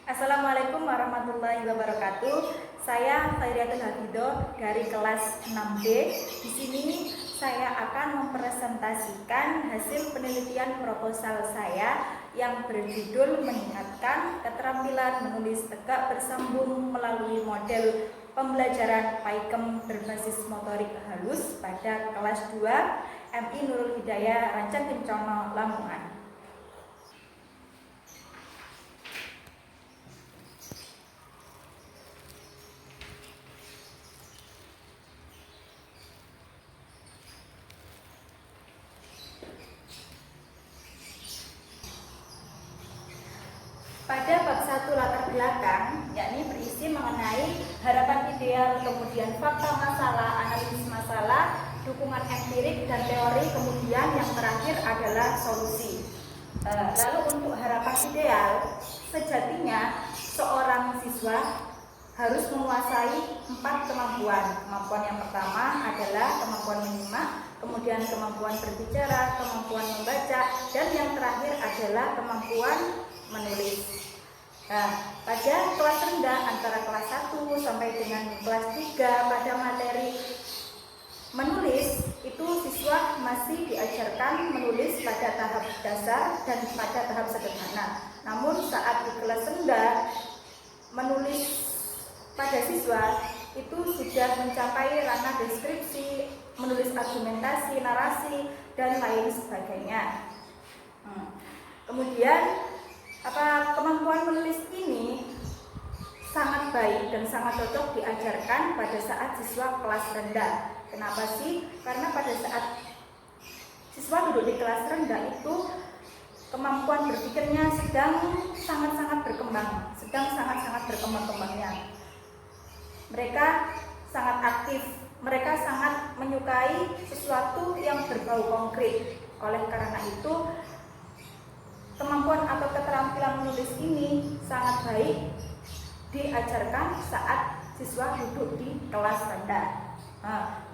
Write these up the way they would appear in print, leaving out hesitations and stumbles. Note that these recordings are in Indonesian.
Assalamualaikum warahmatullahi wabarakatuh. Saya Khairiatul Hafidoh dari kelas 6B. Di sini saya akan mempresentasikan hasil penelitian proposal saya yang berjudul meningkatkan keterampilan menulis tegak bersambung melalui model pembelajaran PAIKEM berbasis motorik halus pada kelas 2 MI Nurul Hidayah Rancang Kencono Lamongan. Pada bab 1 latar belakang, yakni berisi mengenai harapan ideal, kemudian fakta masalah, analisis masalah, dukungan empirik dan teori, kemudian yang terakhir adalah solusi. Lalu untuk harapan ideal, sejatinya seorang siswa harus menguasai 4 kemampuan. Kemampuan yang pertama adalah kemampuan menyimak, kemudian kemampuan berbicara, kemampuan membaca, dan yang terakhir adalah kemampuan menulis. Nah, pada kelas rendah antara kelas 1 sampai dengan kelas 3 pada materi menulis itu siswa masih diajarkan menulis pada tahap dasar dan pada tahap sederhana. Namun saat di kelas rendah menulis pada siswa itu sudah mencapai ranah deskripsi, menulis argumentasi, narasi, dan lain sebagainya. Kemudian kemampuan menulis ini sangat baik dan sangat cocok diajarkan pada saat siswa kelas rendah. Kenapa sih? Karena pada saat siswa duduk di kelas rendah itu kemampuan berpikirnya sedang sangat-sangat berkembang, berkembang-kembangnya. Mereka sangat aktif, mereka sangat menyukai sesuatu yang berbau konkret. Oleh karena itu, kemampuan atau keterampilan menulis ini sangat baik diajarkan saat siswa duduk di kelas rendah.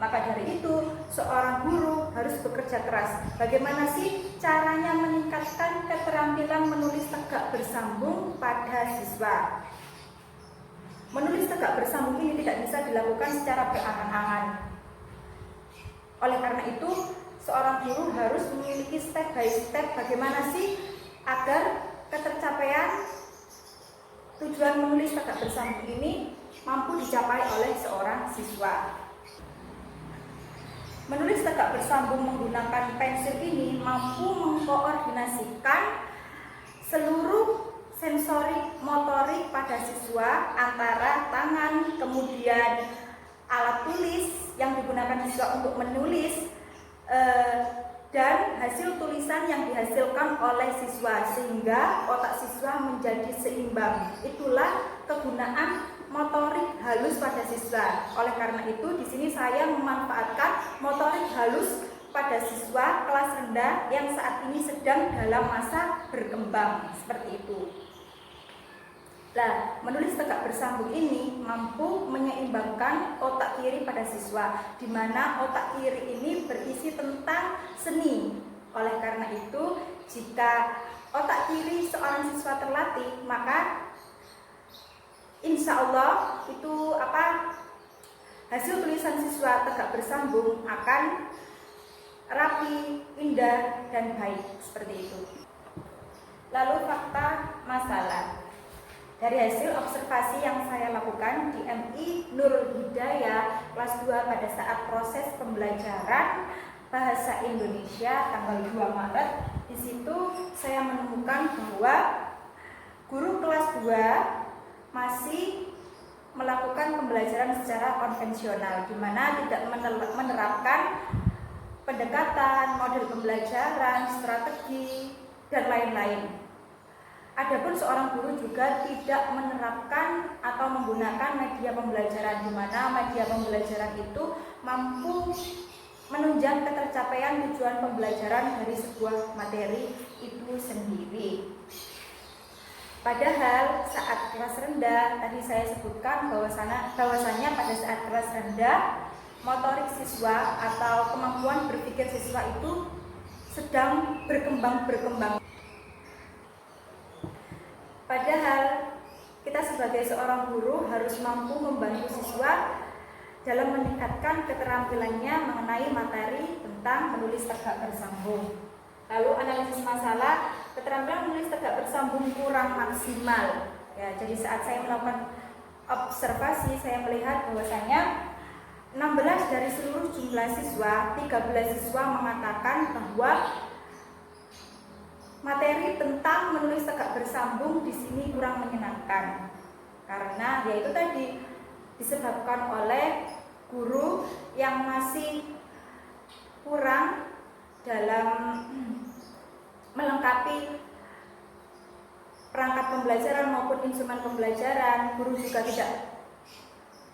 Maka dari itu seorang guru harus bekerja keras. Bagaimana sih caranya meningkatkan keterampilan menulis tegak bersambung pada siswa? Menulis tegak bersambung ini tidak bisa dilakukan secara berangan-angan. Oleh karena itu, seorang guru harus memiliki step by step bagaimana sih agar ketercapaian tujuan menulis tegak bersambung ini mampu dicapai oleh seorang siswa. Menulis tegak bersambung menggunakan pensil ini mampu mengkoordinasikan seluruh sensorik motorik pada siswa antara tangan, kemudian alat tulis yang digunakan siswa untuk menulis, dan hasil tulisan yang dihasilkan oleh siswa sehingga otak siswa menjadi seimbang. Itulah kegunaan motorik halus pada siswa. Oleh karena itu di sini saya memanfaatkan motorik halus pada siswa kelas rendah yang saat ini sedang dalam masa berkembang seperti itu. Nah, menulis tegak bersambung ini mampu menyeimbangkan otak kiri pada siswa, di mana otak kiri ini berisi tentang seni. Oleh karena itu, jika otak kiri seorang siswa terlatih, maka insya Allah itu hasil tulisan siswa tegak bersambung akan rapi, indah, dan baik seperti itu. Lalu fakta masalah. Dari hasil observasi yang saya lakukan di MI Nurul Hidayah kelas 2 pada saat proses pembelajaran bahasa Indonesia tanggal 2 Maret, di situ saya menemukan bahwa guru kelas 2 masih melakukan pembelajaran secara konvensional, di mana tidak menerapkan pendekatan, model pembelajaran, strategi, dan lain-lain. Adapun seorang guru juga tidak menerapkan atau menggunakan media pembelajaran, di mana media pembelajaran itu mampu menunjang ketercapaian tujuan pembelajaran dari sebuah materi itu sendiri. Padahal saat kelas rendah tadi saya sebutkan bahwasanya pada saat kelas rendah motorik siswa atau kemampuan berpikir siswa itu sedang berkembang. Padahal sebagai seorang guru harus mampu membantu siswa dalam meningkatkan keterampilannya mengenai materi tentang menulis tegak bersambung. Lalu analisis masalah, keterampilan menulis tegak bersambung kurang maksimal. Ya, jadi saat saya melakukan observasi, saya melihat bahwasanya 16 dari seluruh jumlah siswa, 13 siswa mengatakan bahwa materi tentang menulis tegak bersambung di sini kurang menyenangkan. Karena yaitu tadi disebabkan oleh guru yang masih kurang dalam melengkapi perangkat pembelajaran maupun instrumen pembelajaran. Guru juga tidak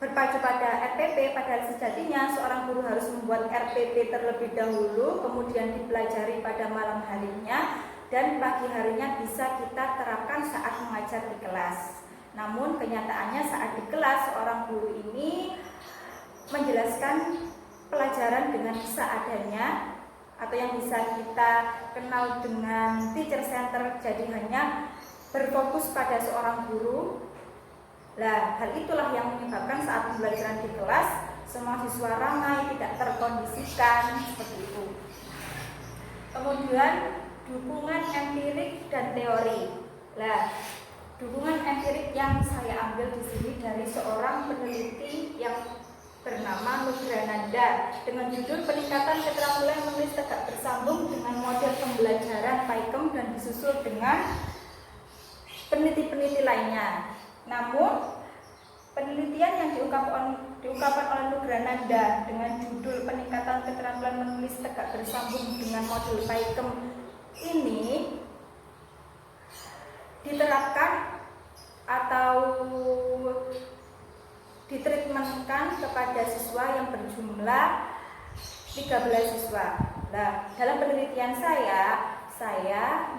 berpacu pada RPP, padahal sejatinya seorang guru harus membuat RPP terlebih dahulu, kemudian dipelajari pada malam harinya, dan pagi harinya bisa kita terapkan saat mengajar di kelas. Namun kenyataannya saat di kelas seorang guru ini menjelaskan pelajaran dengan seadanya, atau yang bisa kita kenal dengan teacher center, jadi hanya berfokus pada seorang guru. Nah, hal itulah yang menyebabkan saat pembelajaran di kelas semua siswa ramai, tidak terkondisikan seperti itu. Kemudian dukungan empirik dan teori. Nah, dukungan empirik yang saya ambil di sini dari seorang peneliti yang bernama Nugrananda dengan judul peningkatan keterampilan menulis tegak bersambung dengan model pembelajaran PAIKEM, dan disusul dengan peneliti-peneliti lainnya. Namun penelitian yang diungkapkan oleh Nugrananda dengan judul peningkatan keterampilan menulis tegak bersambung dengan model PAIKEM ini diterapkan atau ditreatmentkan kepada siswa yang berjumlah 13 siswa. Nah, dalam penelitian saya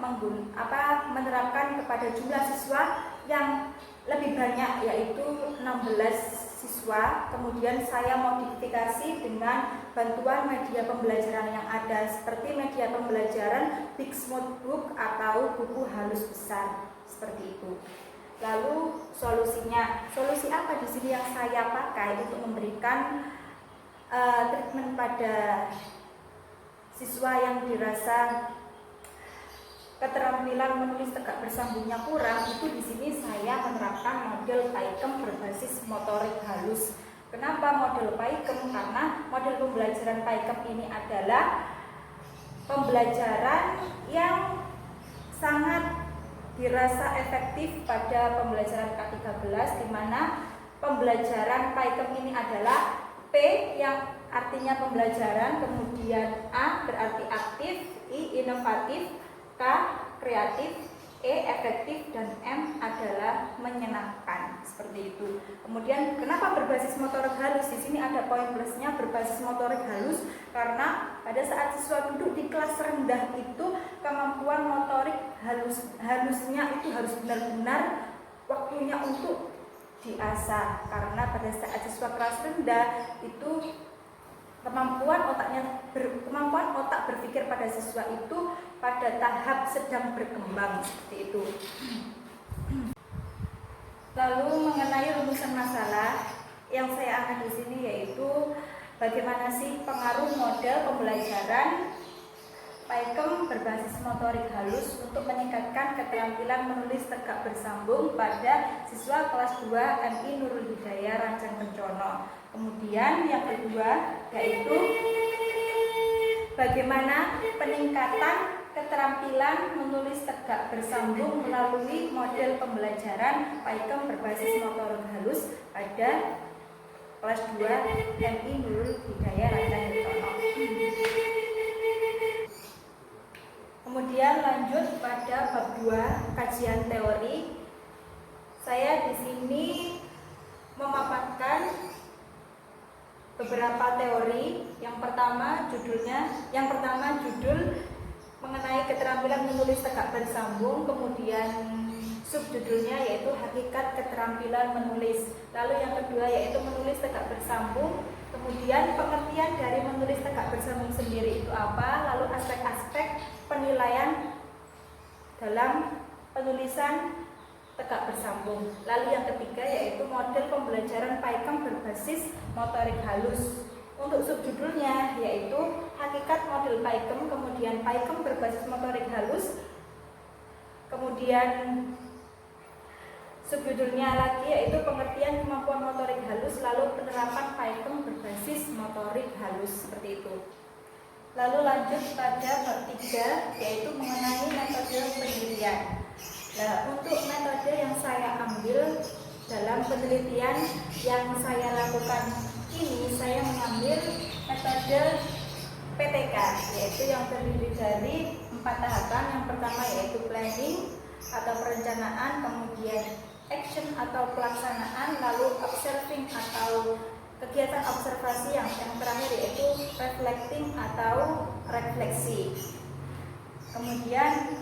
menerapkan kepada jumlah siswa yang lebih banyak, yaitu 16 siswa. Kemudian saya modifikasi dengan bantuan media pembelajaran yang ada, seperti media pembelajaran Big Notebook atau buku halus besar, seperti itu. Lalu solusi apa di sini yang saya pakai untuk memberikan treatment pada siswa yang dirasa keterampilan menulis tegak bersambungnya kurang? Itu di sini saya menerapkan model PAIKEM berbasis motorik halus. Kenapa model PAIKEM? Karena model pembelajaran PAIKEM ini adalah pembelajaran yang sangat dirasa efektif pada pembelajaran K13, di mana pembelajaran PAIKEM ini adalah P yang artinya pembelajaran, kemudian A berarti aktif, I inovatif, K kreatif, E efektif, dan M adalah menyenangkan, seperti itu. Kemudian kenapa berbasis motorik halus? Di sini ada poin plusnya berbasis motorik halus, karena pada saat siswa duduk di kelas rendah itu kemampuan motorik halusnya itu harus benar-benar waktunya untuk diasah, karena pada saat siswa kelas rendah itu kemampuan otak berpikir pada siswa itu pada tahap sedang berkembang, seperti itu. Lalu mengenai rumusan masalah yang saya angkat di sini, yaitu bagaimana sih pengaruh model pembelajaran PAIKEM berbasis motorik halus untuk meningkatkan keterampilan menulis tegak bersambung pada siswa kelas 2 MI Nurul Hidayah Rancang Kencono. Kemudian yang kedua yaitu bagaimana peningkatan keterampilan menulis tegak bersambung melalui model pembelajaran PAIKEM berbasis motorik halus pada kelas 2 MI Nurul Hidayah Rancang Kencono. Kemudian lanjut pada bab 2 kajian teori. Saya di sini memaparkan beberapa teori. Yang pertama judul mengenai keterampilan menulis tegak bersambung, kemudian subjudulnya yaitu hakikat keterampilan menulis. Lalu yang kedua yaitu menulis tegak bersambung, kemudian pengertian dari menulis tegak bersambung sendiri itu apa, lalu aspek-aspek penilaian dalam penulisan tegak bersambung. Lalu yang ketiga yaitu model pembelajaran PAIKEM berbasis motorik halus. Untuk subjudulnya yaitu hakikat model PAIKEM, kemudian PAIKEM berbasis motorik halus, kemudian subjudulnya lagi yaitu pengertian kemampuan motorik halus, lalu penerapan PAIKEM berbasis motorik halus, seperti itu. Lalu lanjut pada bab 3 yaitu mengenai metode penelitian. Nah, untuk metode yang saya ambil dalam penelitian yang saya lakukan ini, saya mengambil metode PTK, yaitu yang terdiri dari 4 tahapan. Yang pertama yaitu planning atau perencanaan, kemudian action atau pelaksanaan, lalu observing atau kegiatan observasi, yang terakhir yaitu reflecting atau refleksi. Kemudian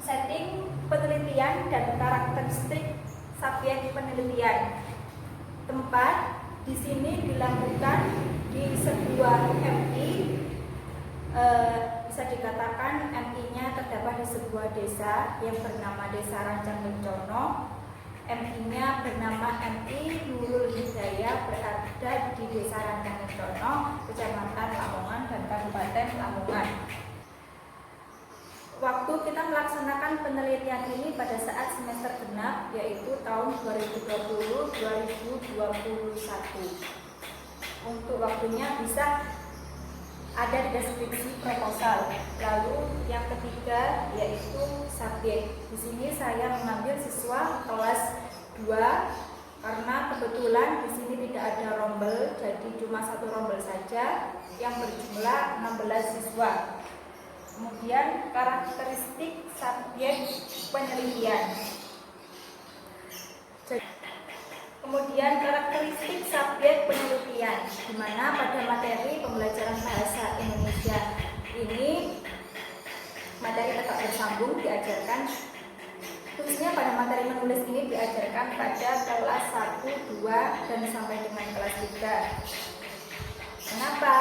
setting penelitian dan karakteristik subjek penelitian. Tempat di sini dilakukan di sebuah MI, bisa dikatakan MI-nya terdapat di sebuah desa yang bernama Desa Rancang Kencono. MI-nya bernama MI Nurul Hidayah, berada di Desa Rancang Kencono, Kecamatan Lamongan dan Kabupaten Lamongan. Waktu kita melaksanakan penelitian ini pada saat semester genap, yaitu tahun 2020-2021. Untuk waktunya bisa ada di deskripsi proposal. Lalu yang ketiga yaitu subjek. Di sini saya mengambil siswa kelas 2 karena kebetulan di sini tidak ada rombel, jadi cuma satu rombel saja yang berjumlah 16 siswa. Kemudian karakteristik subjek penelitian. Kemudian karakteristik subjek penelitian, di mana pada materi pembelajaran bahasa Indonesia ini materi tegak bersambung diajarkan, khususnya pada materi menulis ini diajarkan pada kelas 1, 2, dan sampai dengan kelas 3. Kenapa?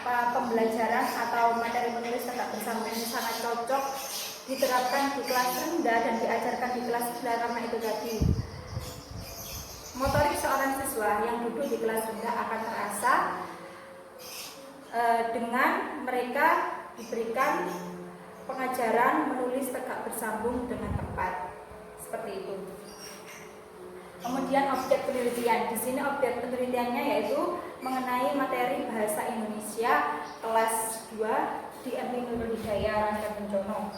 Pembelajaran atau materi menulis tegak bersambung ini sangat cocok diterapkan di kelas rendah dan diajarkan di kelas rendah karena itu tadi. Motorik seorang siswa yang duduk di kelas rendah akan terasa dengan mereka diberikan pengajaran menulis tegak bersambung dengan tepat, seperti itu. Kemudian objek penelitian. Di sini objek penelitiannya yaitu mengenai materi bahasa Indonesia kelas 2 di MI Nurul Hidayah Rancang Kencono.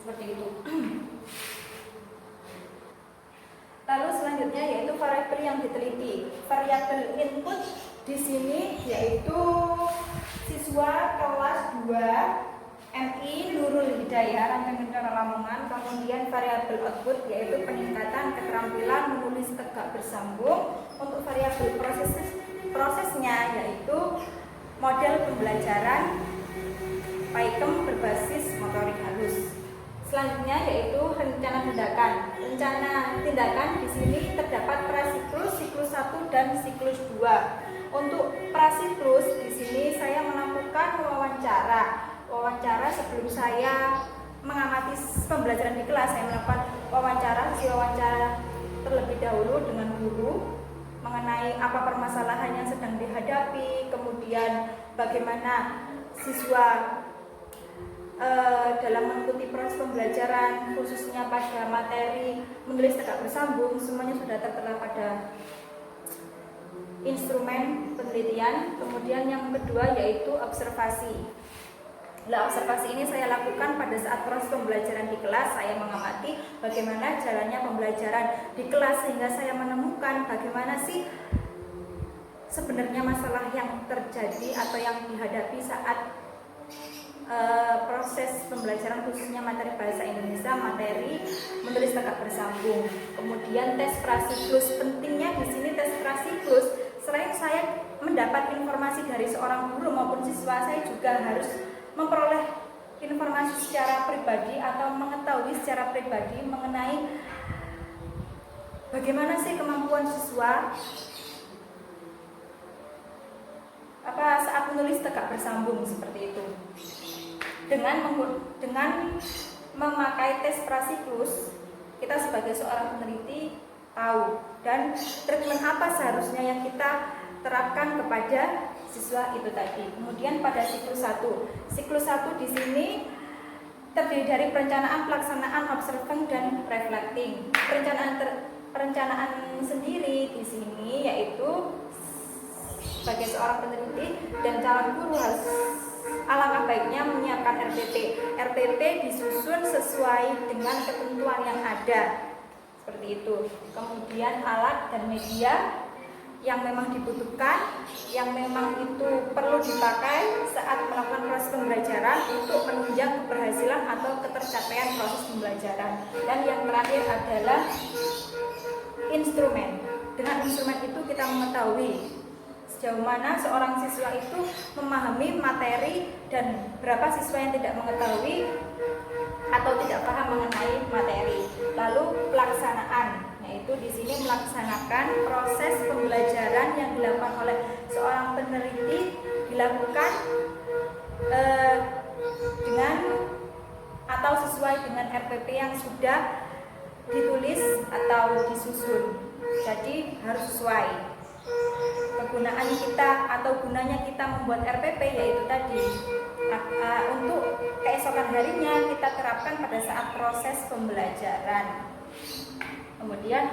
Seperti itu. Lalu selanjutnya yaitu variabel yang diteliti. Variabel input di sini yaitu siswa kelas 2 MI Nurul Hidayah Rancang Kencono Lamongan. Kemudian variabel output yaitu peningkatan keterampilan menulis tegak bersambung. Untuk variabel prosesnya yaitu model pembelajaran PAIKEM berbasis motorik halus. Selanjutnya yaitu rencana tindakan. Rencana tindakan di sini terdapat prasiklus, siklus 1 dan siklus 2. Untuk prasiklus di sini saya melakukan wawancara sebelum saya mengamati pembelajaran di kelas. Saya melakukan wawancara terlebih dahulu dengan guru mengenai apa permasalahan yang sedang dihadapi, kemudian bagaimana siswa dalam mengikuti proses pembelajaran, khususnya pada materi menulis tegak bersambung. Semuanya sudah tertera pada instrumen penelitian. Kemudian yang kedua yaitu observasi. Observasi ini saya lakukan pada saat proses pembelajaran di kelas. Saya mengamati bagaimana jalannya pembelajaran di kelas sehingga saya menemukan bagaimana sih sebenarnya masalah yang terjadi atau yang dihadapi saat proses pembelajaran, khususnya materi bahasa Indonesia, materi menulis tegak bersambung. Kemudian tes prasiklus. Pentingnya di sini tes prasiklus, selain saya mendapat informasi dari seorang guru maupun siswa, saya juga harus memperoleh informasi secara pribadi atau mengetahui secara pribadi mengenai bagaimana sih kemampuan siswa saat menulis tegak bersambung, seperti itu. Dengan memakai tes prasiklus kita sebagai seorang peneliti tahu, dan treatment apa seharusnya yang kita terapkan kepada siswa itu tadi. Kemudian pada siklus 1. Siklus 1 di sini terdiri dari perencanaan, pelaksanaan, observing, dan reflecting. Perencanaan sendiri di sini yaitu sebagai seorang peneliti dan calon guru harus alangkah baiknya menyiapkan RPP. RPP disusun sesuai dengan ketentuan yang ada, seperti itu. Kemudian alat dan media yang memang dibutuhkan, yang memang itu perlu dipakai saat melakukan proses pembelajaran untuk menunjang keberhasilan atau ketercapaian proses pembelajaran. Dan yang terakhir adalah instrumen. Dengan instrumen itu kita mengetahui sejauh mana seorang siswa itu memahami materi dan berapa siswa yang tidak mengetahui atau tidak paham mengenai materi. Lalu pelaksanaan, yaitu di sini melaksanakan proses pembelajaran yang dilakukan oleh seorang peneliti dilakukan dengan atau sesuai dengan RPP yang sudah ditulis atau disusun. Jadi harus sesuai. Kegunaan kita atau gunanya kita membuat RPP yaitu tadi untuk keesokan harinya kita terapkan pada saat proses pembelajaran. Kemudian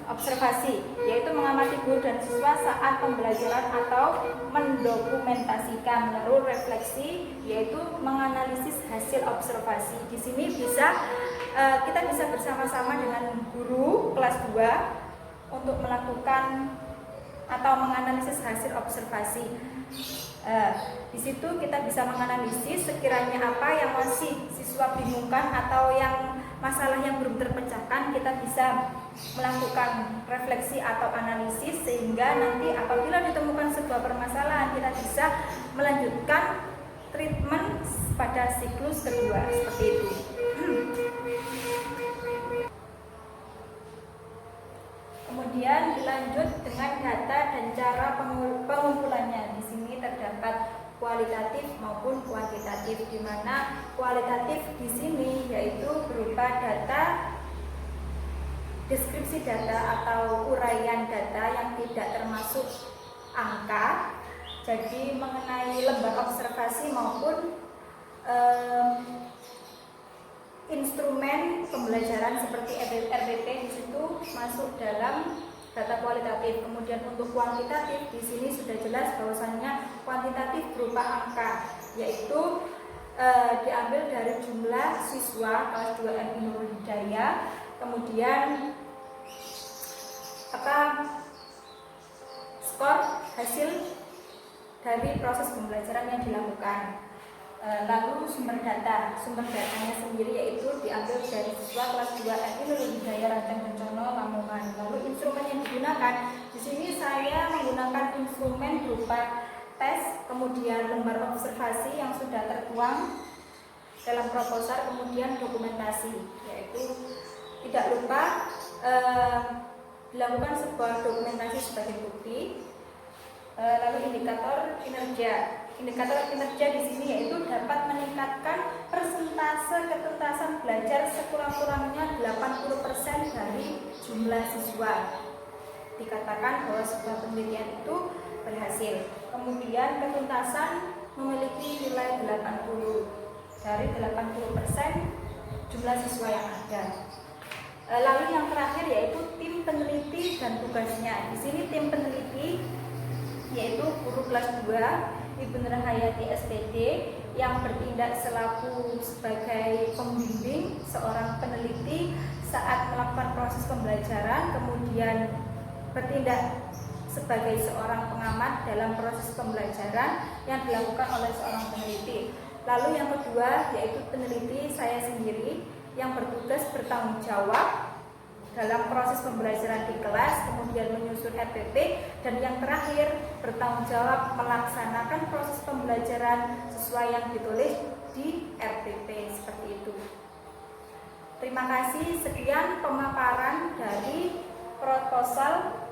observasi, yaitu mengamati guru dan siswa saat pembelajaran atau mendokumentasikan. Lalu refleksi, yaitu menganalisis hasil observasi. Di sini kita bisa bersama-sama dengan guru kelas 2 untuk melakukan atau menganalisis hasil observasi. Di situ kita bisa menganalisis sekiranya apa yang masih siswa bingungkan atau yang masalah yang belum terpecahkan, kita bisa melakukan refleksi atau analisis sehingga nanti apabila ditemukan sebuah permasalahan kita bisa melanjutkan treatment pada siklus kedua, seperti itu. Kemudian dilanjut dengan data dan cara pengumpulannya. Di sini terdapat kualitatif maupun kuantitatif, di mana kualitatif di sini yaitu berupa data, deskripsi data atau uraian data yang tidak termasuk angka. Jadi mengenai lembar observasi maupun instrumen pembelajaran seperti RPP di situ masuk dalam data kualitatif. Kemudian untuk kuantitatif di sini sudah jelas bahwasannya kuantitatif berupa angka, yaitu diambil dari jumlah siswa kelas 2 MI Nurul Hidayah, kemudian skor hasil dari proses pembelajaran yang dilakukan. Lalu sumber datanya sendiri yaitu diambil dari siswa kelas 2 MI Nurul Hidayah Rancang Kencono Lamongan. Lalu instrumen yang digunakan di sini saya menggunakan instrumen berupa tes, kemudian lembar observasi yang sudah tertuang dalam proposal, kemudian dokumentasi, yaitu tidak lupa dilakukan sebuah dokumentasi sebagai bukti. Lalu indikator kinerja. Indikator kinerja di sini yaitu dapat meningkatkan persentase ketuntasan belajar sekurang-kurangnya 80% dari jumlah siswa. Dikatakan bahwa sebuah penelitian itu berhasil. Kemudian ketuntasan memiliki nilai 80 dari 80% jumlah siswa yang ada. Lalu yang terakhir yaitu tim peneliti dan tugasnya. Di sini tim peneliti yaitu guru kelas 2 Ibu Nurhayati SPD yang bertindak selaku sebagai pembimbing seorang peneliti saat melakukan proses pembelajaran, kemudian bertindak sebagai seorang pengamat dalam proses pembelajaran yang dilakukan oleh seorang peneliti. Lalu yang kedua yaitu peneliti saya sendiri yang bertugas bertanggung jawab dalam proses pembelajaran di kelas, kemudian menyusun RPP, dan yang terakhir bertanggung jawab melaksanakan proses pembelajaran sesuai yang ditulis di RPP, seperti itu. Terima kasih, sekian pemaparan dari proposal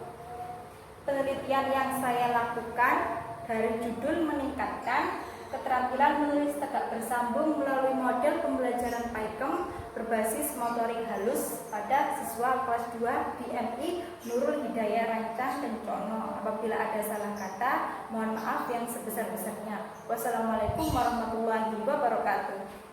penelitian yang saya lakukan dari judul meningkatkan keterampilan menulis tegak bersambung melalui model pembelajaran PAIKEM berbasis motorik halus pada siswa kelas 2 BMI Nurul Hidayah Rancang Kencono. Apabila ada salah kata, mohon maaf yang sebesar-besarnya. Wassalamualaikum warahmatullahi wabarakatuh.